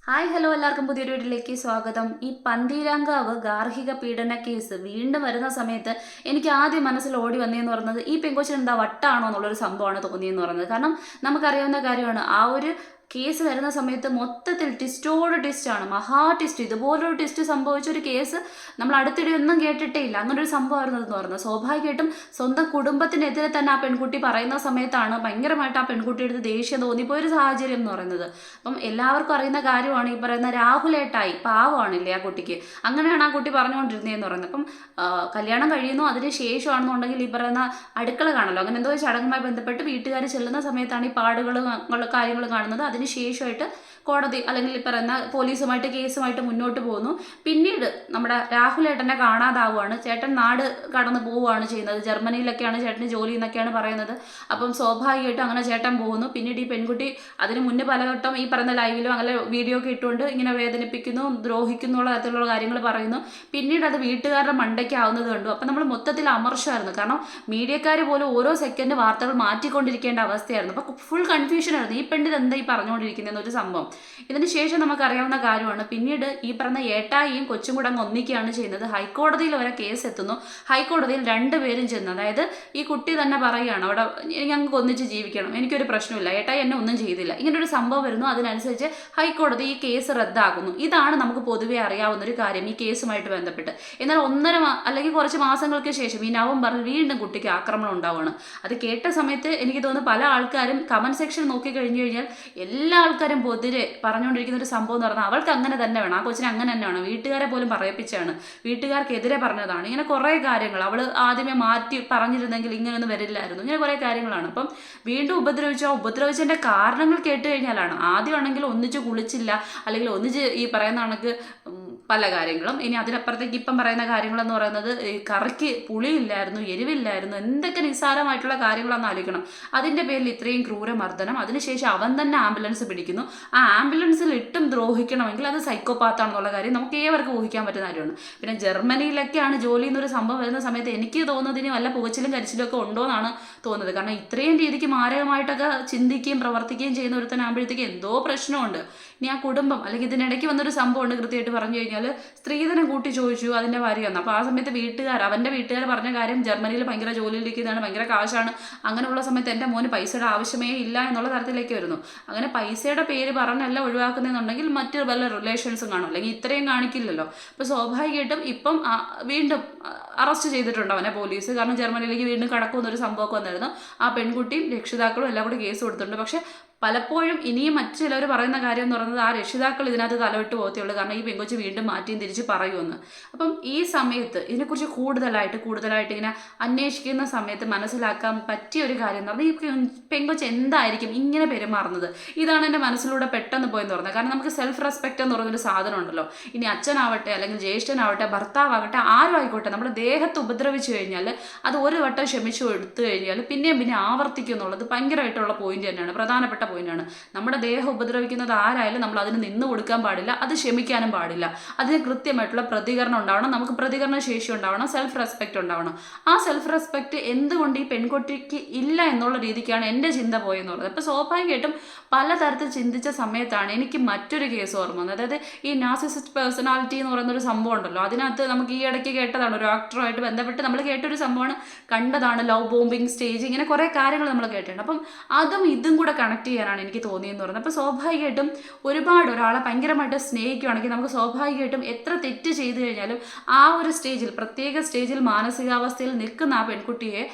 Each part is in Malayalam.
ഹായ് ഹലോ എല്ലാവർക്കും പുതിയൊരു വീട്ടിലേക്ക് സ്വാഗതം. ഈ പന്തീരാങ്കാവ് ഗാർഹിക പീഡന കേസ് വീണ്ടും വരുന്ന സമയത്ത് എനിക്ക് ആദ്യം മനസ്സിൽ ഓടി വന്നതെന്ന് പറയുന്നത് ഈ പെങ്കൊച്ചിന് എന്താ വട്ടാണോ എന്നുള്ളൊരു സംഭവമാണ് തോന്നിയെന്ന് പറയുന്നത്. കാരണം നമുക്കറിയാവുന്ന കാര്യമാണ്, ആ ഒരു കേസ് വരുന്ന സമയത്ത് മൊത്തത്തിൽ ട്വിസ്റ്റോട് ട്വിസ്റ്റാണ്, മഹാ ട്വിസ്റ്റ്. ഇതുപോലൊരു ട്വിസ്റ്റ് സംഭവിച്ച ഒരു കേസ് നമ്മൾ അടുത്തിടെ ഒന്നും കേട്ടിട്ടേ ഇല്ല. അങ്ങനെ ഒരു സംഭവമായിരുന്നു എന്ന് പറയുന്നത്. സ്വാഭാവികമായിട്ടും സ്വന്തം കുടുംബത്തിനെതിരെ തന്നെ ആ പെൺകുട്ടി പറയുന്ന സമയത്താണ് ഭയങ്കരമായിട്ട് ആ പെൺകുട്ടിയുടെ ദേഷ്യം തോന്നിപ്പോയൊരു സാഹചര്യം എന്ന് പറയുന്നത്. അപ്പം എല്ലാവർക്കും അറിയുന്ന കാര്യമാണ്, ഈ പറയുന്ന രാഹുലേട്ടായി പാവമാണില്ലേ ആ കുട്ടിക്ക്, അങ്ങനെയാണ് ആ കുട്ടി പറഞ്ഞുകൊണ്ടിരുന്നതെന്ന് പറയുന്നത്. അപ്പം കല്യാണം കഴിയുന്നു, അതിന് ശേഷമാണെന്നുണ്ടെങ്കിൽ ഈ പറയുന്ന അടുക്കള കാണല്ലോ, അങ്ങനെ എന്തോ ചടങ്ങുമായി ബന്ധപ്പെട്ട് വീട്ടുകാർ ചെല്ലുന്ന സമയത്താണ് ഈ പാടുകളും കാര്യങ്ങളും കാണുന്നത്. അതിന് ശേഷമായിട്ട് കോടതി അല്ലെങ്കിൽ ഈ പറയുന്ന പോലീസുമായിട്ട് കേസുമായിട്ട് മുന്നോട്ട് പോകുന്നു. പിന്നീട് നമ്മുടെ രാഹുലേട്ടനെ കാണാതാവുകയാണ്. ചേട്ടൻ നാട് കടന്നു പോവുകയാണ് ചെയ്യുന്നത്. ജർമ്മനിയിലൊക്കെയാണ് ചേട്ടന് ജോലി എന്നൊക്കെയാണ് പറയുന്നത്. അപ്പം സ്വാഭാവികമായിട്ടും അങ്ങനെ ചേട്ടൻ പോകുന്നു. പിന്നീട് ഈ പെൺകുട്ടി അതിന് മുന്നേ പലവട്ടം ഈ പറയുന്ന ലൈവിലും അങ്ങനെ വീഡിയോ ഒക്കെ ഇട്ടുകൊണ്ട് ഇങ്ങനെ വേദനിപ്പിക്കുന്നു, ദ്രോഹിക്കുന്നുള്ള തരത്തിലുള്ള കാര്യങ്ങൾ പറയുന്നു. പിന്നീട് അത് വീട്ടുകാരുടെ മണ്ടയ്ക്കാവുന്നത് കണ്ടു. അപ്പം നമ്മൾ മൊത്തത്തിൽ അമർഷമായിരുന്നു. കാരണം മീഡിയക്കാർ പോലും ഓരോ സെക്കൻഡ് വാർത്തകൾ മാറ്റിക്കൊണ്ടിരിക്കേണ്ട അവസ്ഥയായിരുന്നു. അപ്പം ഫുൾ കൺഫ്യൂഷനായിരുന്നു, ഈ പെണ്ണിത് എന്താ ഈ പറഞ്ഞുകൊണ്ടിരിക്കുന്നതെന്നൊരു സംഭവം. ഇതിന് ശേഷം നമുക്കറിയാവുന്ന കാര്യമാണ്, പിന്നീട് ഈ പറഞ്ഞ ഏട്ടായിയും കൊച്ചും കൂടെ അങ്ങ് ഒന്നിക്കുകയാണ് ചെയ്യുന്നത്. ഹൈക്കോടതിയിൽ വരെ കേസ് എത്തുന്നു. ഹൈക്കോടതിയിൽ രണ്ടുപേരും ചെന്ന്, അതായത് ഈ കുട്ടി തന്നെ പറയുകയാണ്, അവിടെ ഞങ്ങൾക്ക് ഒന്നിച്ച് ജീവിക്കണം, എനിക്കൊരു പ്രശ്നമില്ല, ഏട്ടായി എന്നെ ഒന്നും ചെയ്തില്ല, ഇങ്ങനൊരു സംഭവം വരുന്നു. അതിനനുസരിച്ച് ഹൈക്കോടതി ഈ കേസ് റദ്ദാക്കുന്നു. ഇതാണ് നമുക്ക് പൊതുവെ അറിയാവുന്ന ഒരു കാര്യം ഈ കേസുമായിട്ട് ബന്ധപ്പെട്ട്. എന്നാൽ അല്ലെങ്കിൽ കുറച്ച് മാസങ്ങൾക്ക് ശേഷം ഈ നവംബറിൽ വീണ്ടും കുട്ടിക്ക് ആക്രമണം ഉണ്ടാവുകയാണ്. അത് കേട്ട സമയത്ത് എനിക്ക് തോന്നുന്നു പല ആൾക്കാരും കമന്റ് സെക്ഷൻ നോക്കി കഴിഞ്ഞു കഴിഞ്ഞാൽ എല്ലാ ആൾക്കാരും പൊതുവെ പറഞ്ഞുകൊണ്ടിരിക്കുന്ന ഒരു സംഭവം എന്ന് പറഞ്ഞാൽ അവൾക്ക് അങ്ങനെ തന്നെ വേണം, ആ കൊച്ചിന് അങ്ങനെ തന്നെ വേണം, വീട്ടുകാരെ പോലും പറയിപ്പിച്ചാണ്, വീട്ടുകാർക്കെതിരെ പറഞ്ഞതാണ്, ഇങ്ങനെ കുറേ കാര്യങ്ങൾ. അവൾ ആദ്യമേ മാറ്റി പറഞ്ഞിരുന്നെങ്കിൽ ഇങ്ങനെയൊന്നും വരില്ലായിരുന്നു, ഇങ്ങനെ കുറേ കാര്യങ്ങളാണ്. അപ്പം വീണ്ടും ഉപദ്രവിച്ചതിൻ്റെ കാരണങ്ങൾ കേട്ട് കഴിഞ്ഞാലാണ്, ആദ്യമാണെങ്കിൽ ഒന്നിച്ച് കുളിച്ചില്ല, അല്ലെങ്കിൽ ഒന്നിച്ച് ഈ പറയുന്ന കണക്ക് പല കാര്യങ്ങളും. ഇനി അതിനപ്പുറത്തേക്ക് ഇപ്പം പറയുന്ന കാര്യങ്ങളെന്ന് പറയുന്നത് കറിക്ക് പുളിയില്ലായിരുന്നു, എരിവില്ലായിരുന്നു, എന്തൊക്കെ നിസ്സാരമായിട്ടുള്ള കാര്യങ്ങളാണെന്ന് ആലോചിക്കണം. അതിൻ്റെ പേരിൽ ഇത്രയും ക്രൂരമർദ്ദനം. അതിനുശേഷം അവൻ തന്നെ ആംബുലൻസ് പിടിക്കുന്നു. ആ ആംബുലൻസിൽ ഇട്ടും ദ്രോഹിക്കണമെങ്കിൽ അത് സൈക്കോപാത്താണെന്നുള്ള കാര്യം നമുക്ക് ഏവർക്കും ഊഹിക്കാൻ പറ്റുന്ന കാര്യമാണ്. പിന്നെ ജർമ്മനിയിലൊക്കെയാണ് ജോലി എന്നൊരു സംഭവം വരുന്ന സമയത്ത് എനിക്ക് തോന്നുന്നതിന് വല്ല പുകച്ചിലും കരിച്ചിലും ഒക്കെ ഉണ്ടോ എന്നാണ് തോന്നുന്നത്. കാരണം ഇത്രയും രീതിക്ക് മാരകമായിട്ടൊക്കെ ചിന്തിക്കുകയും പ്രവർത്തിക്കുകയും ചെയ്യുന്ന ഒരുത്തനാകുമ്പോഴത്തേക്ക് എന്തോ പ്രശ്നമുണ്ട്. ഇനി ആ കുടുംബം, അല്ലെങ്കിൽ ഇതിനിടയ്ക്ക് വന്നൊരു സംഭവമുണ്ട്, കൃത്യമായിട്ട് പറഞ്ഞു കഴിഞ്ഞാൽ സ്ത്രീധനം കൂട്ടി ചോദിച്ചു അതിൻ്റെ ഭാര്യ വന്നു. അപ്പോൾ ആ സമയത്ത് അവൻ്റെ വീട്ടുകാർ പറഞ്ഞ കാര്യം, ജർമ്മനിയിൽ ഭയങ്കര ജോലിയിലിരിക്കുന്നതാണ്, ഭയങ്കര കാശാണ്, അങ്ങനെയുള്ള സമയത്ത് എൻ്റെ മോന് പൈസയുടെ ആവശ്യമേ ഇല്ല എന്നുള്ള തരത്തിലേക്ക് വരുന്നു. അങ്ങനെ പൈസയുടെ പേര് പറഞ്ഞല്ല ഒഴിവാക്കുന്നതെന്നുണ്ടെങ്കിൽ മറ്റ് വല്ല റിലേഷൻസും കാണും, അല്ലെങ്കിൽ ഇത്രയും കാണിക്കില്ലല്ലോ. അപ്പോൾ സ്വാഭാവികമായിട്ടും ഇപ്പം വീണ്ടും അറസ്റ്റ് ചെയ്തിട്ടുണ്ട് അവനെ പോലീസ്. കാരണം ജർമ്മനിയിലേക്ക് വീണ്ടും കടക്കുന്നൊരു സംഭവമൊക്കെ വന്നായിരുന്നു. ആ പെൺകുട്ടിയും രക്ഷിതാക്കളും എല്ലാം കൂടി കേസ് കൊടുത്തിട്ടുണ്ട്. പക്ഷേ പലപ്പോഴും ഇനിയും മറ്റു ചിലർ പറയുന്ന കാര്യം എന്ന് പറയുന്നത് ആ രക്ഷിതാക്കൾ ഇതിനകത്ത് തലവിട്ട് പോകത്തുള്ളൂ, കാരണം ഈ പെങ്കൊച്ച് വീണ്ടും മാറ്റിയും തിരിച്ച് പറയുമെന്ന്. അപ്പം ഈ സമയത്ത് ഇതിനെക്കുറിച്ച് കൂടുതലായിട്ട് ഇങ്ങനെ അന്വേഷിക്കുന്ന സമയത്ത് മനസ്സിലാക്കാൻ പറ്റിയ ഒരു കാര്യം എന്ന് പറഞ്ഞാൽ ഈ പെങ്കൊച്ച് എന്തായിരിക്കും ഇങ്ങനെ പെരുമാറുന്നത്. ഇതാണ് എൻ്റെ മനസ്സിലൂടെ പെട്ടെന്ന് പോയെന്ന് പറഞ്ഞത്. കാരണം നമുക്ക് സെൽഫ് റെസ്പെക്റ്റ് എന്ന് പറയുന്നൊരു സാധനം ഉണ്ടല്ലോ. ഇനി അച്ഛനാവട്ടെ, അല്ലെങ്കിൽ ജ്യേഷ്ഠനാവട്ടെ, ഭർത്താവാകട്ടെ, ആരും ആയിക്കോട്ടെ, നമ്മുടെ ദേഹത്ത് ഉപദ്രവിച്ചു കഴിഞ്ഞാൽ അത് ഒരു വട്ടം ക്ഷമിച്ചു എടുത്തു കഴിഞ്ഞാൽ പിന്നെ ആവർത്തിക്കും എന്നുള്ളത് ഭയങ്കരമായിട്ടുള്ള പോയിന്റ് തന്നെയാണ്, പ്രധാനപ്പെട്ട പോയിന്റാണ്. നമ്മുടെ ദേഹം ഉപദ്രവിക്കുന്നത് ആരായാലും നമ്മൾ അതിന് നിന്ന് കൊടുക്കാൻ പാടില്ല, അത് ക്ഷമിക്കാനും പാടില്ല. അതിന് കൃത്യമായിട്ടുള്ള പ്രതികരണം ഉണ്ടാവണം, നമുക്ക് പ്രതികരണ ശേഷി ഉണ്ടാവണം, സെൽഫ് റെസ്പെക്റ്റ് ഉണ്ടാവണം. ആ സെൽഫ് റെസ്പെക്റ്റ് എന്തുകൊണ്ട് ഈ പെൺകുട്ടിക്ക് ഇല്ല എന്നുള്ള രീതിക്കാണ് എൻ്റെ ചിന്ത പോയെന്ന് പറയുന്നത്. അപ്പോൾ സ്വാഭാവികമായിട്ടും പലതരത്തിൽ ചിന്തിച്ച സമയത്താണ് എനിക്ക് മറ്റൊരു കേസ് ഓർമ്മ വന്നത്. അതായത് ഈ നാർസിസിസ്റ്റ് പേഴ്സണാലിറ്റി എന്ന് പറയുന്നൊരു സംഭവം ഉണ്ടല്ലോ. അതിനകത്ത് നമുക്ക് ഈ ഇടയ്ക്ക് കേട്ടതാണ്, ഒരു ആക്ടറുമായിട്ട് ബന്ധപ്പെട്ട് നമ്മൾ കേട്ടൊരു സംഭവമാണ്, കണ്ടതാണ്, ലവ് ബോംബിങ് സ്റ്റേജ്, ഇങ്ങനെ കുറേ കാര്യങ്ങൾ നമ്മൾ കേട്ടിട്ടുണ്ട്. അപ്പം അതും ഇതും കൂടെ കണക്ട് ചെയ്യാനാണ് എനിക്ക് തോന്നിയെന്ന് പറയുന്നത്. അപ്പോൾ സ്വാഭാവികമായിട്ടും ഒരുപാട് ഒരാളെ ഭയങ്കരമായിട്ട് സ്നേഹിക്കുകയാണെങ്കിൽ നമുക്ക് സ്വാഭാവികമായിട്ടും എത്ര തെറ്റ് ചെയ്തു കഴിഞ്ഞാലും ആ ഒരു സ്റ്റേജിൽ, പ്രത്യേക സ്റ്റേജിൽ മാനസികാവസ്ഥയിൽ നിൽക്കുന്ന ആ പെൺകുട്ടിയെ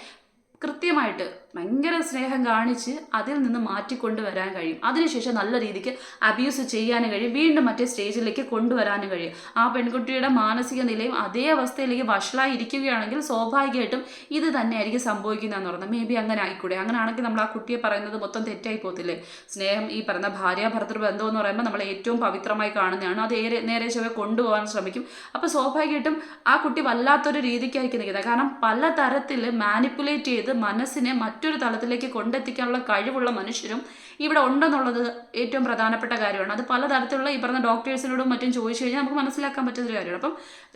കൃത്യമായിട്ട് ഭയങ്കര സ്നേഹം കാണിച്ച് അതിൽ നിന്ന് മാറ്റിക്കൊണ്ടുവരാൻ കഴിയും. അതിനുശേഷം നല്ല രീതിക്ക് അബ്യൂസ് ചെയ്യാനും കഴിയും, വീണ്ടും മറ്റേ സ്റ്റേജിലേക്ക് കൊണ്ടുവരാനും കഴിയും. ആ പെൺകുട്ടിയുടെ മാനസിക നിലയും അതേ അവസ്ഥയിലേക്ക് വഷളായി ഇരിക്കുകയാണെങ്കിൽ സ്വാഭാവികമായിട്ടും ഇത് തന്നെയായിരിക്കും സംഭവിക്കുന്നതെന്ന് പറയുന്നത്. മേ ബി അങ്ങനെ ആയിക്കൂടെ. അങ്ങനെ ആണെങ്കിൽ നമ്മൾ ആ കുട്ടിയെ പറയുന്നത് മൊത്തം തെറ്റായി പോകത്തില്ലേ? സ്നേഹം, ഈ പറയുന്ന ഭാര്യ ഭർത്തൃ ബന്ധം എന്ന് പറയുമ്പോൾ നമ്മൾ ഏറ്റവും പവിത്രമായി കാണുന്നതാണ്, അത് നേരെ ചൊവ്വെ കൊണ്ടുപോകാൻ ശ്രമിക്കും. അപ്പോൾ സ്വാഭാവികമായിട്ടും ആ കുട്ടി വല്ലാത്തൊരു രീതിക്കായിരിക്കും നിൽക്കുന്നത്. കാരണം പലതരത്തിൽ മാനിപ്പുലേറ്റ് ചെയ്ത് മനസ്സിനെ മറ്റൊരു തലത്തിലേക്ക് കൊണ്ടെത്തിക്കാനുള്ള കഴിവുള്ള മനുഷ്യരും ഇവിടെ ഉണ്ടെന്നുള്ളത് ഏറ്റവും പ്രധാനപ്പെട്ട കാര്യമാണ്. അത് പലതരത്തിലുള്ള ഈ പറഞ്ഞ ഡോക്ടേഴ്സിനോടും മറ്റും ചോദിച്ചു കഴിഞ്ഞാൽ നമുക്ക് മനസ്സിലാക്കാൻ പറ്റുന്നൊരു കാര്യമാണ്. അപ്പം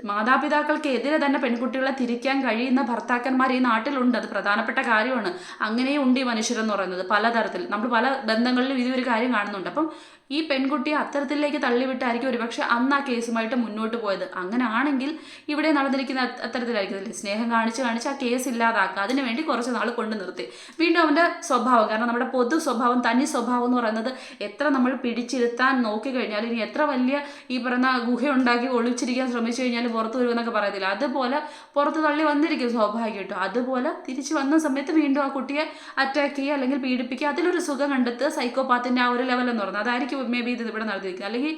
മാതാപിതാക്കൾക്ക് എതിരെ തന്നെ പെൺകുട്ടികളെ തിരിക്കാൻ കഴിയുന്ന ഭർത്താക്കന്മാർ ഈ നാട്ടിലുണ്ട്, അത് പ്രധാനപ്പെട്ട കാര്യമാണ്. അങ്ങനെയും ഉണ്ട് ഈ മനുഷ്യരെന്ന് പറയുന്നത് പലതരത്തിൽ. നമ്മൾ പല ബന്ധങ്ങളിലും ഇതൊരു കാര്യം കാണുന്നുണ്ട്. അപ്പം ഈ പെൺകുട്ടിയെ അത്തരത്തിലേക്ക് തള്ളിവിട്ടായിരിക്കും ഒരുപക്ഷെ അന്ന് ആ കേസുമായിട്ട് മുന്നോട്ട് പോയത്. അങ്ങനെ ആണെങ്കിൽ ഇവിടെ നടന്നിരിക്കുന്ന അത്തരത്തിലായിരിക്കും, സ്നേഹം കാണിച്ച് ആ കേസ് ഇല്ലാതാക്കുക, അതിനുവേണ്ടി കുറച്ച് നാൾ കൊണ്ട് നിർത്തി. വീണ്ടും അവൻ്റെ സ്വഭാവം, കാരണം നമ്മുടെ പൊതു സ്വഭാവം, തനി സ്വഭാവം എന്ന് പറയുന്നത് എത്ര നമ്മൾ പിടിച്ചിരുത്താൻ നോക്കിക്കഴിഞ്ഞാൽ, ഇനി എത്ര വലിയ ഈ പറയുന്ന ഗുഹ ഉണ്ടാക്കി ഒളിച്ചിരിക്കാൻ ശ്രമിച്ചു കഴിഞ്ഞാൽ പുറത്തു വരുമെന്നൊക്കെ പറയത്തില്ല, അതുപോലെ പുറത്ത് തള്ളി വന്നിരിക്കും സ്വാഭാവികമായിട്ടും. അതുപോലെ തിരിച്ചു വന്ന സമയത്ത് വീണ്ടും ആ കുട്ടിയെ അറ്റാക്ക് ചെയ്യുക അല്ലെങ്കിൽ പീഡിപ്പിക്കുക, അതിലൊരു സുഖം കണ്ടെത്തുക, സൈക്കോപാത്തിൻ്റെ ആ ഒരു ലെവൽ എന്ന് പറയുന്നത് അതായിരിക്കും മേ ബി ഇത് ഇവിടെ നടത്തിയിരിക്കുന്നത്. അല്ലെങ്കിൽ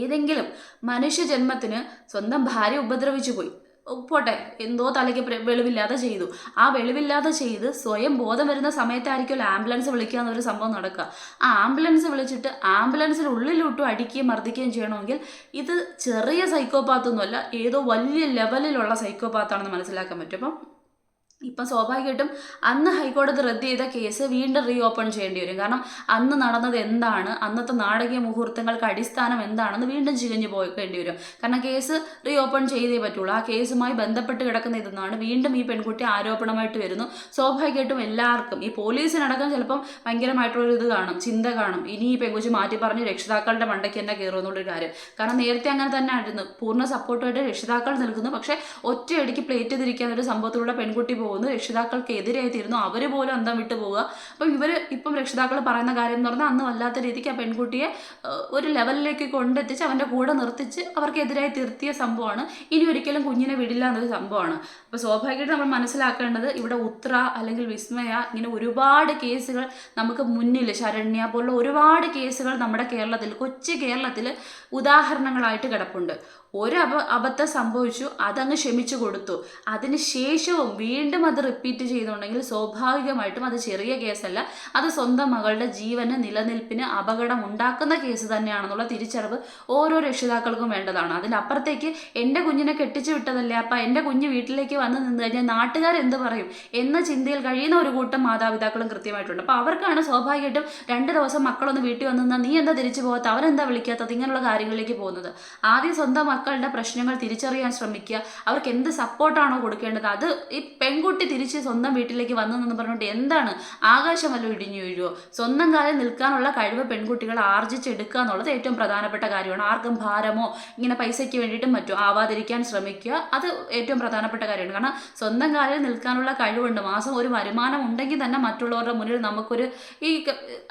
ഏതെങ്കിലും മനുഷ്യ ജന്മത്തിന് സ്വന്തം ഭാര്യ ഉപദ്രവിച്ചു പോയി, പോട്ടെ, എന്തോ തലയ്ക്ക് വെളിവില്ലാതെ ചെയ്തു, ആ വെളിവില്ലാതെ ചെയ്ത് സ്വയം ബോധം വരുന്ന സമയത്തായിരിക്കുമല്ലോ ആംബുലൻസ് വിളിക്കുക എന്നൊരു സംഭവം നടക്കുക. ആ ആംബുലൻസ് വിളിച്ചിട്ട് ആംബുലൻസിന് ഉള്ളിലോട്ടും അടിക്കുകയും മർദ്ദിക്കുകയും ചെയ്യണമെങ്കിൽ ഇത് ചെറിയ സൈക്കോപാത്തൊന്നുമല്ല, ഏതോ വലിയ ലെവലിലുള്ള സൈക്കോപാത്താണെന്ന് മനസ്സിലാക്കാൻ പറ്റും. അപ്പം ഇപ്പം സ്വാഭാവികമായിട്ടും അന്ന് ഹൈക്കോടതി റദ്ദ് ചെയ്ത കേസ് വീണ്ടും റീ ഓപ്പൺ ചെയ്യേണ്ടി വരും. കാരണം അന്ന് നടന്നത് എന്താണ്, അന്നത്തെ നാടകീയ മുഹൂർത്തങ്ങൾക്ക് അടിസ്ഥാനം എന്താണെന്ന് വീണ്ടും ചികഞ്ഞു പോകേണ്ടി വരും. കാരണം കേസ് റീ ഓപ്പൺ ചെയ്തേ പറ്റുള്ളൂ. ആ കേസുമായി ബന്ധപ്പെട്ട് കിടക്കുന്ന ഇതെന്നാണ് വീണ്ടും ഈ പെൺകുട്ടി ആരോപണമായിട്ട് വരുന്നു. സ്വാഭാവികമായിട്ടും എല്ലാവർക്കും, ഈ പോലീസിനടക്കം ചിലപ്പം ഭയങ്കരമായിട്ടുള്ളൊരു ഇത് കാണും, ചിന്ത കാണും, ഇനി ഈ പെൺകുട്ടി മാറ്റി പറഞ്ഞ് രക്ഷിതാക്കളുടെ മണ്ടയ്ക്ക് തന്നെ കയറും എന്നുള്ളൊരു കാര്യം. കാരണം നേരത്തെ അങ്ങനെ തന്നെ ആയിരുന്നു, പൂർണ്ണ സപ്പോർട്ടുമായിട്ട് രക്ഷിതാക്കൾ നിൽക്കുന്നു, പക്ഷേ ഒറ്റയടിക്ക് പ്ലേറ്റ് തിരിക്കാൻ ഒരു സംഭവത്തിലൂടെ പെൺകുട്ടി പോകുന്നു, രക്ഷിതാക്കൾക്ക് എതിരായി തീരുന്നു, അവർ പോലും അന്തം വിട്ടു പോവുക. അപ്പം ഇപ്പം രക്ഷിതാക്കൾ പറയുന്ന കാര്യം എന്ന് പറഞ്ഞാൽ അന്ന് വല്ലാത്ത രീതിക്ക് ആ പെൺകുട്ടിയെ ഒരു ലെവലിലേക്ക് കൊണ്ടെത്തിച്ച് അവൻ്റെ കൂടെ നിർത്തിച്ച് അവർക്കെതിരായി തീർത്തിയ സംഭവമാണ്. ഇനി ഒരിക്കലും കുഞ്ഞിനെ വിടില്ല എന്നൊരു സംഭവമാണ്. അപ്പോൾ സ്വാഭാവികമായിട്ട് നമ്മൾ മനസ്സിലാക്കേണ്ടത് ഇവിടെ ഉത്ര അല്ലെങ്കിൽ വിസ്മയ ഇങ്ങനെ ഒരുപാട് കേസുകൾ നമുക്ക് മുന്നിൽ, ശരണ്യ പോലുള്ള ഒരുപാട് കേസുകൾ നമ്മുടെ കേരളത്തിൽ, കൊച്ചു കേരളത്തിൽ ഉദാഹരണങ്ങളായിട്ട് കിടപ്പുണ്ട്. അബദ്ധം സംഭവിച്ചു, അതങ്ങ് ക്ഷമിച്ചു കൊടുത്തു, അതിന് ശേഷവും വീണ്ടും അത് റിപ്പീറ്റ് ചെയ്തുണ്ടെങ്കിൽ സ്വാഭാവികമായിട്ടും അത് ചെറിയ കേസല്ല, അത് സ്വന്തം മകളുടെ ജീവന് നിലനിൽപ്പിന് അപകടം ഉണ്ടാക്കുന്ന കേസ് തന്നെയാണെന്നുള്ള തിരിച്ചറിവ് ഓരോ രക്ഷിതാക്കൾക്കും വേണ്ടതാണ്. അതിനപ്പുറത്തേക്ക് എൻ്റെ കുഞ്ഞിനെ കെട്ടിച്ചു വിട്ടതല്ലേ, അപ്പം എൻ്റെ കുഞ്ഞ് വീട്ടിലേക്ക് വന്ന് നിന്ന് കഴിഞ്ഞാൽ നാട്ടുകാർ എന്ത് പറയും എന്ന ചിന്തയിൽ കഴിയുന്ന ഒരു കൂട്ടം മാതാപിതാക്കളും കൃത്യമായിട്ടുണ്ട്. അപ്പോൾ അവർക്കാണ് സ്വാഭാവികമായിട്ടും 2 ദിവസം മക്കളൊന്ന് വീട്ടിൽ വന്ന് നിന്നാൽ നീ എന്താ തിരിച്ചു പോകാത്ത, അവരെന്താ വിളിക്കാത്തത്, ഇങ്ങനെയുള്ള കാര്യങ്ങളിലേക്ക് പോകുന്നത്. ആദ്യം സ്വന്തം മക്കളുടെ പ്രശ്നങ്ങൾ തിരിച്ചറിയാൻ ശ്രമിക്കുക, അവർക്ക് എന്ത് സപ്പോർട്ടാണോ കൊടുക്കേണ്ടത് അത്. ഈ പെൺകുട്ടി തിരിച്ച് സ്വന്തം വീട്ടിലേക്ക് വന്നെന്ന് പറഞ്ഞുകൊണ്ട് എന്താണ് ആകാശം വല്ല ഇടിഞ്ഞു വീഴുമോ? സ്വന്തം കാലിൽ നിൽക്കാനുള്ള കഴിവ് പെൺകുട്ടികൾ ആർജിച്ചെടുക്കുക എന്നുള്ളത് ഏറ്റവും പ്രധാനപ്പെട്ട കാര്യമാണ്. ആർക്കും ഭാരമോ ഇങ്ങനെ പൈസയ്ക്ക് വേണ്ടിയിട്ടും മറ്റും ആവാതിരിക്കാൻ ശ്രമിക്കുക, അത് ഏറ്റവും പ്രധാനപ്പെട്ട കാര്യമാണ്. കാരണം സ്വന്തം കാലിൽ നിൽക്കാനുള്ള കഴിവുണ്ട്, മാസം ഒരു വരുമാനം ഉണ്ടെങ്കിൽ തന്നെ മറ്റുള്ളവരുടെ മുന്നിൽ നമുക്കൊരു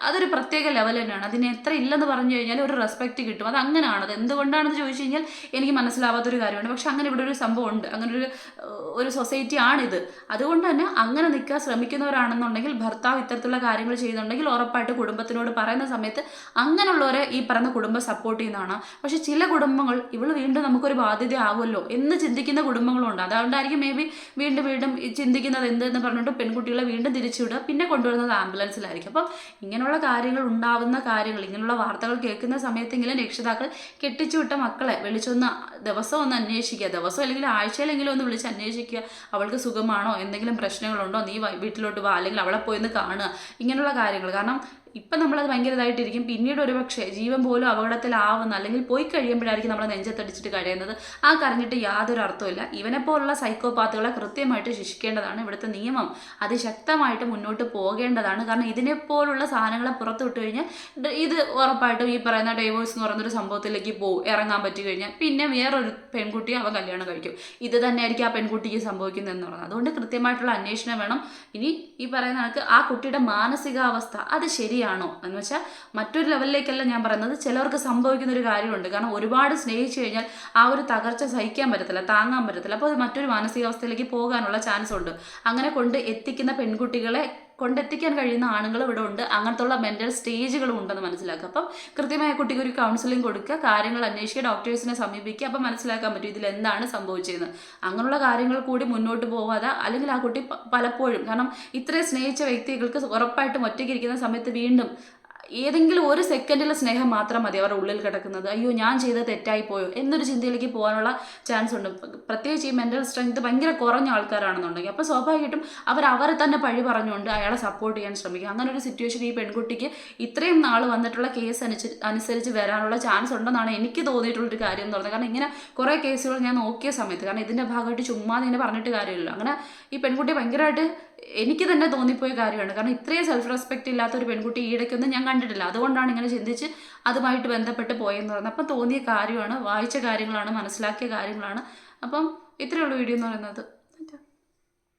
അതൊരു പ്രത്യേക ലെവൽ തന്നെയാണ്. അതിന് എത്ര ഇല്ലെന്ന് പറഞ്ഞു കഴിഞ്ഞാൽ ഒരു റെസ്പെക്റ്റ് കിട്ടും. അത് അങ്ങനെയാണ്. അത് എന്തുകൊണ്ടാണെന്ന് ചോദിച്ചു കഴിഞ്ഞാൽ എനിക്ക് മനസ്സിലാവാത്തൊരു കാര്യമാണ്. പക്ഷെ അങ്ങനെ ഇവിടെ ഒരു സംഭവം ഉണ്ട്, അങ്ങനെ ഒരു സൊസൈറ്റി ആണിത്. അതുകൊണ്ട് തന്നെ അങ്ങനെ നിൽക്കാൻ ശ്രമിക്കുന്നവരാണെന്നുണ്ടെങ്കിൽ, ഭർത്താവ് ഇത്തരത്തിലുള്ള കാര്യങ്ങൾ ചെയ്യുന്നുണ്ടെങ്കിൽ ഉറപ്പായിട്ട് കുടുംബത്തിനോട് പറയുന്ന സമയത്ത് അങ്ങനെയുള്ളവരെ ഈ പറയുന്ന കുടുംബം സപ്പോർട്ട് ചെയ്യുന്നതാണ്. പക്ഷെ ചില കുടുംബങ്ങൾ ഇവൾ വീണ്ടും നമുക്കൊരു ബാധ്യത ആവുമല്ലോ എന്ന് ചിന്തിക്കുന്ന കുടുംബങ്ങളുണ്ട്. അതുകൊണ്ടായിരിക്കും മേ ബി വീണ്ടും ചിന്തിക്കുന്നത് എന്തെന്ന് പറഞ്ഞിട്ട് പെൺകുട്ടികളെ വീണ്ടും തിരിച്ചുവിടുക, പിന്നെ കൊണ്ടുവരുന്നത് ആംബുലൻസിലായിരിക്കും. അപ്പം ഇങ്ങനെയുള്ള കാര്യങ്ങൾ ഉണ്ടാവുന്ന കാര്യങ്ങൾ, ഇങ്ങനെയുള്ള വാർത്തകൾ കേൾക്കുന്ന സമയത്തെങ്കിലും രക്ഷിതാക്കൾ കെട്ടിച്ചുവിട്ട മക്കളെ വിളിച്ചൊന്ന് ദിവസം ഒന്ന് അന്വേഷിക്കുക, ദിവസം അല്ലെങ്കിൽ ആഴ്ചയിലെങ്കിലും ഒന്ന് വിളിച്ച് അന്വേഷിക്കുക, അവൾക്ക് സുഖമാണോ, എന്തെങ്കിലും പ്രശ്നങ്ങളുണ്ടോ, നീ വീട്ടിലോട്ട് വാ, അല്ലെങ്കിൽ അവളെ പോയിന്ന് കാണുക, ഇങ്ങനെയുള്ള കാര്യങ്ങൾ. കാരണം ഇപ്പം നമ്മളത് ഭയങ്കര ഇതായിട്ടിരിക്കും, പിന്നീട് ഒരു പക്ഷേ ജീവൻ പോലും അപകടത്തിലാവുന്ന, അല്ലെങ്കിൽ പോയി കഴിയുമ്പോഴായിരിക്കും നമ്മളെ നെഞ്ചത്തടിച്ചിട്ട് കഴിയുന്നത്. ആ കരഞ്ഞിട്ട് യാതൊരു അർത്ഥമില്ല. ഇവനെപ്പോലുള്ള സൈക്കോപാത്തുകളെ കൃത്യമായിട്ട് ശിക്ഷിക്കേണ്ടതാണ് ഇവിടുത്തെ നിയമം, അതിശക്തമായിട്ട് മുന്നോട്ട് പോകേണ്ടതാണ്. കാരണം ഇതിനെപ്പോലുള്ള സാധനങ്ങളെ പുറത്തു വിട്ടു കഴിഞ്ഞാൽ ഇത് ഉറപ്പായിട്ടും ഈ പറയുന്ന ഡൈവോഴ്സ് എന്ന് പറയുന്നൊരു സംഭവത്തിലേക്ക് ഇറങ്ങാൻ പറ്റി കഴിഞ്ഞാൽ പിന്നെ വേറൊരു പെൺകുട്ടിയെ അവൻ കല്യാണം കഴിക്കും. ഇത് തന്നെയായിരിക്കും ആ പെൺകുട്ടിക്ക് സംഭവിക്കുന്നത് എന്ന് പറയുന്നത്. അതുകൊണ്ട് കൃത്യമായിട്ടുള്ള അന്വേഷണം വേണം. ഇനി ഈ പറയുന്ന കണക്ക് ആ കുട്ടിയുടെ മാനസികാവസ്ഥ അത് ശരിയാണോ എന്ന് വെച്ചാൽ മറ്റൊരു ലെവലിലേക്കല്ല ഞാൻ പറയുന്നത്, ചിലവർക്ക് സംഭവിക്കുന്ന ഒരു കാര്യമുണ്ട്. കാരണം ഒരുപാട് സ്നേഹിച്ചു കഴിഞ്ഞാൽ ആ ഒരു തകർച്ച സഹിക്കാൻ പറ്റത്തില്ല, താങ്ങാൻ പറ്റത്തില്ല. അപ്പോൾ അത് മറ്റൊരു മാനസികാവസ്ഥയിലേക്ക് പോകാനുള്ള ചാൻസ് ഉണ്ട്. അങ്ങനെ കൊണ്ട് എത്തിക്കുന്ന പെൺകുട്ടികളെ കൊണ്ടെത്തിക്കാൻ കഴിയുന്ന ആണുങ്ങൾ ഇവിടെ ഉണ്ട്. അങ്ങനത്തുള്ള മെൻ്റൽ സ്റ്റേജുകളും ഉണ്ടെന്ന് മനസ്സിലാക്കുക. അപ്പം കൃത്യമായ കുട്ടിക്ക് ഒരു കൗൺസിലിംഗ് കൊടുക്കുക, കാര്യങ്ങൾ അന്വേഷിക്കുക, ഡോക്ടേഴ്സിനെ സമീപിക്കുക. അപ്പം മനസ്സിലാക്കാൻ പറ്റും ഇതിൽ എന്താണ് സംഭവിച്ചതെന്ന്. അങ്ങനെയുള്ള കാര്യങ്ങൾ കൂടി മുന്നോട്ട് പോകാതെ, അല്ലെങ്കിൽ ആ കുട്ടി പലപ്പോഴും, കാരണം ഇത്രയും സ്നേഹിച്ച വ്യക്തികൾക്ക് ഉറപ്പായിട്ടും ഒറ്റയ്ക്കിരിക്കുന്ന സമയത്ത് വീണ്ടും ഏതെങ്കിലും ഒരു സെക്കൻഡിലെ സ്നേഹം മാത്രം മതി അവരുടെ ഉള്ളിൽ കിടക്കുന്നത്. അയ്യോ ഞാൻ ചെയ്തത് തെറ്റായി പോയോ എന്നൊരു ചിന്തയിലേക്ക് പോകാനുള്ള ചാൻസ് ഉണ്ട്. പ്രത്യേകിച്ച് ഈ മെൻ്റൽ സ്ട്രെങ്ത് ഭയങ്കര കുറഞ്ഞ ആൾക്കാരാണെന്നുണ്ടെങ്കിൽ അപ്പോൾ സ്വാഭാവികമായിട്ടും അവരെ തന്നെ പഴി പറഞ്ഞുകൊണ്ട് അയാളെ സപ്പോർട്ട് ചെയ്യാൻ ശ്രമിക്കും. അങ്ങനെ ഒരു സിറ്റുവേഷൻ ഈ പെൺകുട്ടിക്ക് ഇത്രയും നാൾ വന്നിട്ടുള്ള കേസ് അനുസരിച്ച് വരാനുള്ള ചാൻസ് ഉണ്ടെന്നാണ് എനിക്ക് തോന്നിയിട്ടുള്ളൊരു കാര്യം എന്ന് പറയുന്നത്. കാരണം ഇങ്ങനെ കുറേ കേസുകൾ ഞാൻ നോക്കിയ സമയത്ത്, കാരണം ഇതിൻ്റെ ഭാഗമായിട്ട് ചുമ്മാ ഇങ്ങനെ പറഞ്ഞിട്ട് കാര്യമില്ല, അങ്ങനെ ഈ പെൺകുട്ടി ഭയങ്കരമായിട്ട് എനിക്ക് തന്നെ തോന്നിപ്പോയ കാര്യമാണ്. കാരണം ഇത്രയും സെൽഫ് റെസ്പെക്റ്റ് ഇല്ലാത്ത ഒരു പെൺകുട്ടി ഈയിടയ്ക്കൊന്നും ഞാൻ കണ്ടിട്ടില്ല. അതുകൊണ്ടാണ് ഇങ്ങനെ ചിന്തിച്ച് അതുമായിട്ട് ബന്ധപ്പെട്ട് പോയെന്ന് പറയുന്നത്. അപ്പം തോന്നിയ കാര്യമാണ്, വായിച്ച കാര്യങ്ങളാണ്, മനസ്സിലാക്കിയ കാര്യങ്ങളാണ്. അപ്പം ഇത്രയുള്ള വീഡിയോ എന്ന് പറയുന്നത്.